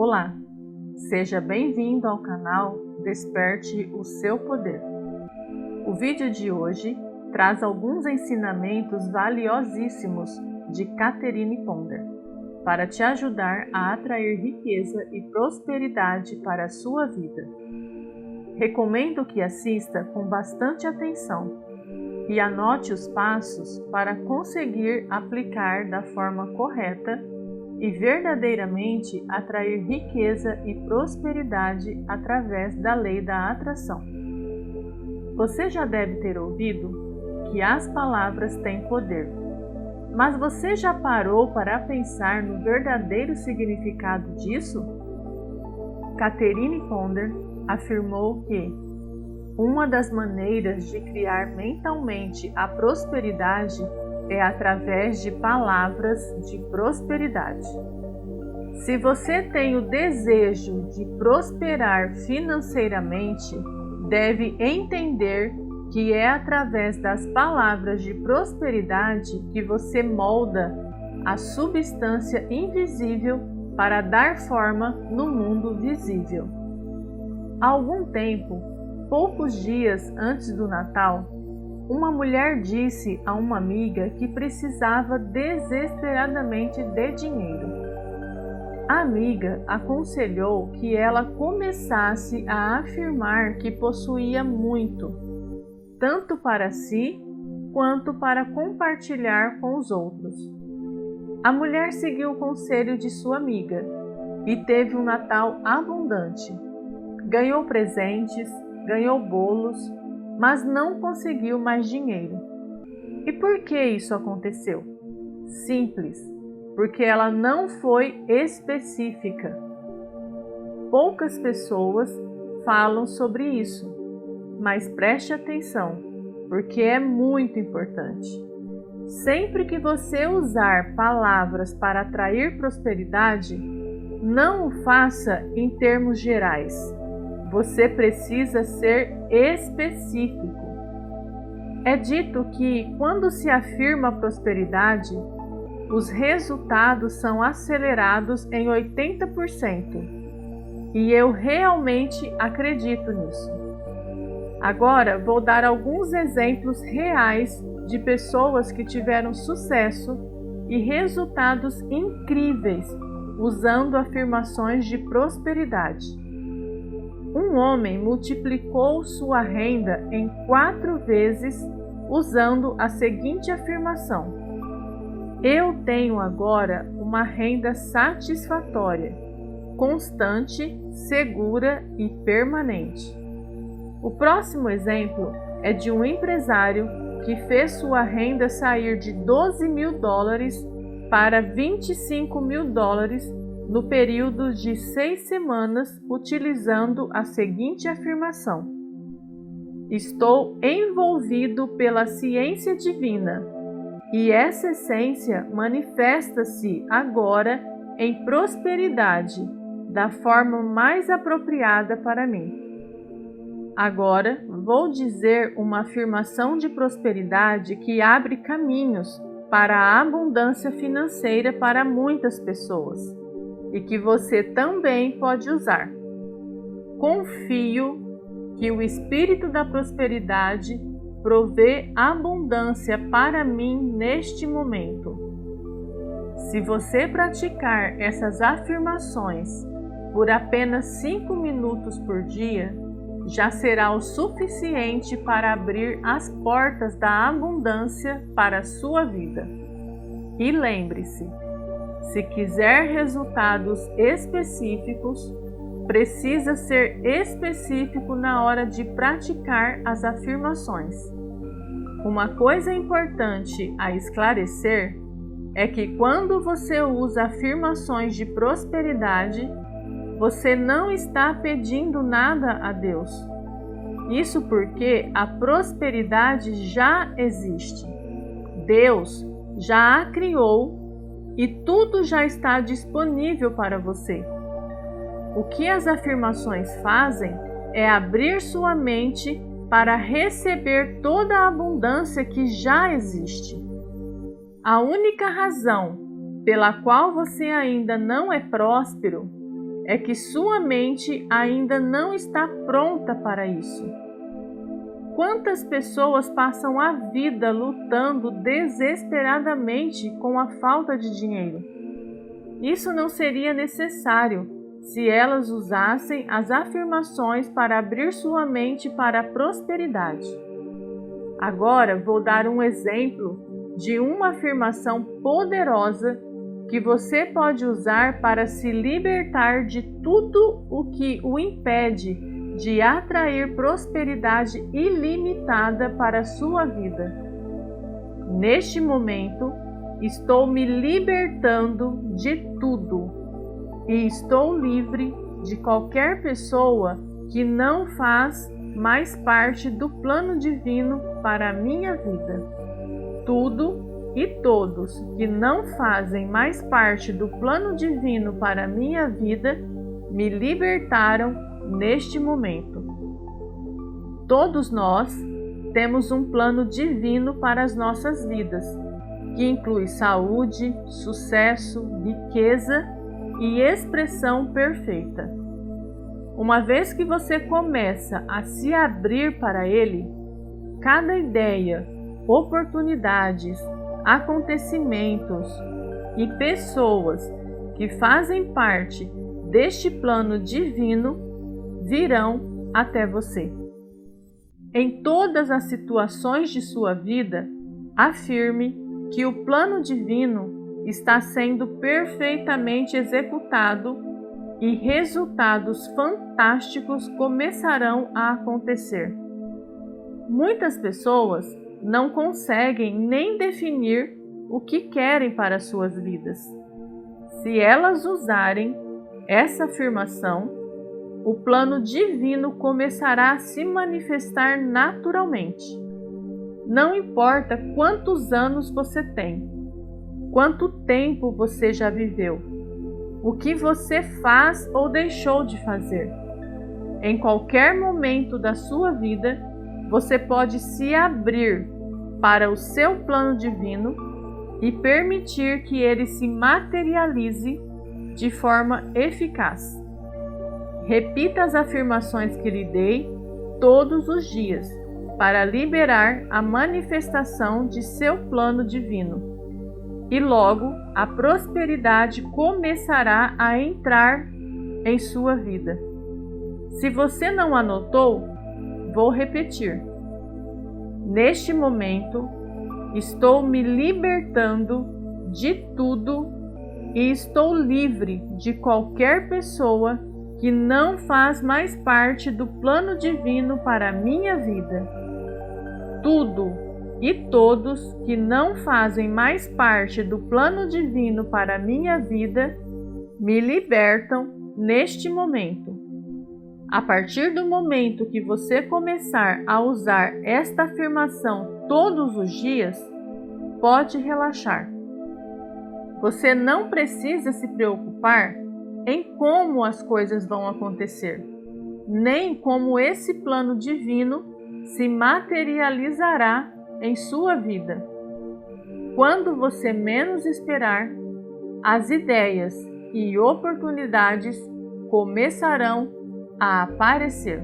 Olá, seja bem-vindo ao canal Desperte o Seu Poder. O vídeo de hoje traz alguns ensinamentos valiosíssimos de Catherine Ponder para te ajudar a atrair riqueza e prosperidade para a sua vida. Recomendo que assista com bastante atenção e anote os passos para conseguir aplicar da forma correta e verdadeiramente atrair riqueza e prosperidade através da lei da atração. Você já deve ter ouvido que as palavras têm poder, mas você já parou para pensar no verdadeiro significado disso? Catherine Ponder afirmou que uma das maneiras de criar mentalmente a prosperidade é através de palavras de prosperidade. Se você tem o desejo de prosperar financeiramente, deve entender que é através das palavras de prosperidade que você molda a substância invisível para dar forma no mundo visível. Há algum tempo, poucos dias antes do Natal, uma mulher disse a uma amiga que precisava desesperadamente de dinheiro. A amiga aconselhou que ela começasse a afirmar que possuía muito, tanto para si quanto para compartilhar com os outros. A mulher seguiu o conselho de sua amiga e teve um Natal abundante. Ganhou presentes, ganhou bolos, mas não conseguiu mais dinheiro. E por que isso aconteceu? Simples, porque ela não foi específica. Poucas pessoas falam sobre isso, mas preste atenção, porque é muito importante. Sempre que você usar palavras para atrair prosperidade, não o faça em termos gerais. Você precisa ser específico. É dito que, quando se afirma prosperidade, os resultados são acelerados em 80%. E eu realmente acredito nisso. Agora, vou dar alguns exemplos reais de pessoas que tiveram sucesso e resultados incríveis usando afirmações de prosperidade. Um homem multiplicou sua renda em 4 vezes usando a seguinte afirmação: eu tenho agora uma renda satisfatória, constante, segura e permanente. O próximo exemplo é de um empresário que fez sua renda sair de $12.000 para $25.000 no período de 6 semanas, utilizando a seguinte afirmação: estou envolvido pela ciência divina e essa essência manifesta-se agora em prosperidade da forma mais apropriada para mim. Agora vou dizer uma afirmação de prosperidade que abre caminhos para a abundância financeira para muitas pessoas e que você também pode usar. Confio que o Espírito da prosperidade provê abundância para mim neste momento. Se você praticar essas afirmações por apenas 5 minutos por dia, já será o suficiente para abrir as portas da abundância para a sua vida. E lembre-se, se quiser resultados específicos, precisa ser específico na hora de praticar as afirmações. Uma coisa importante a esclarecer é que quando você usa afirmações de prosperidade, você não está pedindo nada a Deus. Isso porque a prosperidade já existe. Deus já a criou e tudo já está disponível para você. O que as afirmações fazem é abrir sua mente para receber toda a abundância que já existe. A única razão pela qual você ainda não é próspero é que sua mente ainda não está pronta para isso. Quantas pessoas passam a vida lutando desesperadamente com a falta de dinheiro? Isso não seria necessário se elas usassem as afirmações para abrir sua mente para a prosperidade. Agora vou dar um exemplo de uma afirmação poderosa que você pode usar para se libertar de tudo o que o impede de atrair prosperidade ilimitada para a sua vida. Neste momento, estou me libertando de tudo e estou livre de qualquer pessoa que não faz mais parte do plano divino para a minha vida. Tudo e todos que não fazem mais parte do plano divino para a minha vida me libertaram neste momento. Todos nós temos um plano divino para as nossas vidas, que inclui saúde, sucesso, riqueza e expressão perfeita. Uma vez que você começa a se abrir para ele, cada ideia, oportunidades, acontecimentos e pessoas que fazem parte deste plano divino virão até você. Em todas as situações de sua vida, afirme que o plano divino está sendo perfeitamente executado e resultados fantásticos começarão a acontecer. Muitas pessoas não conseguem nem definir o que querem para suas vidas. Se elas usarem essa afirmação, o plano divino começará a se manifestar naturalmente. Não importa quantos anos você tem, quanto tempo você já viveu, o que você faz ou deixou de fazer. Em qualquer momento da sua vida, você pode se abrir para o seu plano divino e permitir que ele se materialize de forma eficaz. Repita as afirmações que lhe dei todos os dias para liberar a manifestação de seu plano divino. E logo a prosperidade começará a entrar em sua vida. Se você não anotou, vou repetir. Neste momento, estou me libertando de tudo e estou livre de qualquer pessoa que não faz mais parte do plano divino para a minha vida. Tudo e todos que não fazem mais parte do plano divino para a minha vida me libertam neste momento. A partir do momento que você começar a usar esta afirmação todos os dias, pode relaxar. Você não precisa se preocupar em como as coisas vão acontecer, nem como esse plano divino se materializará em sua vida. Quando você menos esperar, as ideias e oportunidades começarão a aparecer.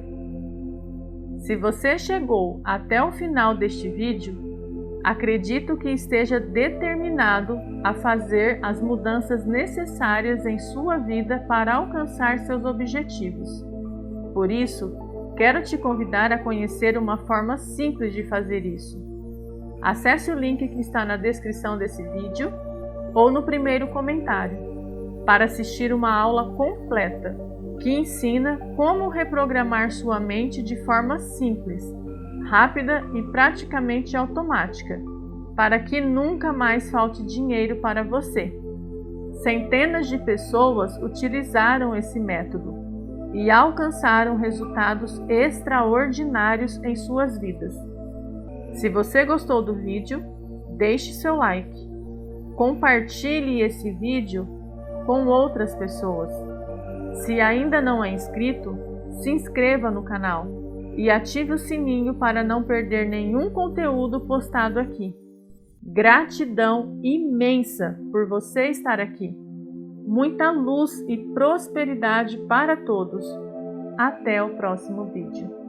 Se você chegou até o final deste vídeo, acredito que esteja determinado a fazer as mudanças necessárias em sua vida para alcançar seus objetivos. Por isso, quero te convidar a conhecer uma forma simples de fazer isso. Acesse o link que está na descrição desse vídeo ou no primeiro comentário para assistir uma aula completa que ensina como reprogramar sua mente de forma simples, rápida e praticamente automática, para que nunca mais falte dinheiro para você. Centenas de pessoas utilizaram esse método e alcançaram resultados extraordinários em suas vidas. Se você gostou do vídeo, deixe seu like. Compartilhe esse vídeo com outras pessoas. Se ainda não é inscrito, se inscreva no canal e ative o sininho para não perder nenhum conteúdo postado aqui. Gratidão imensa por você estar aqui. muita luz e prosperidade para todos. Até o próximo vídeo.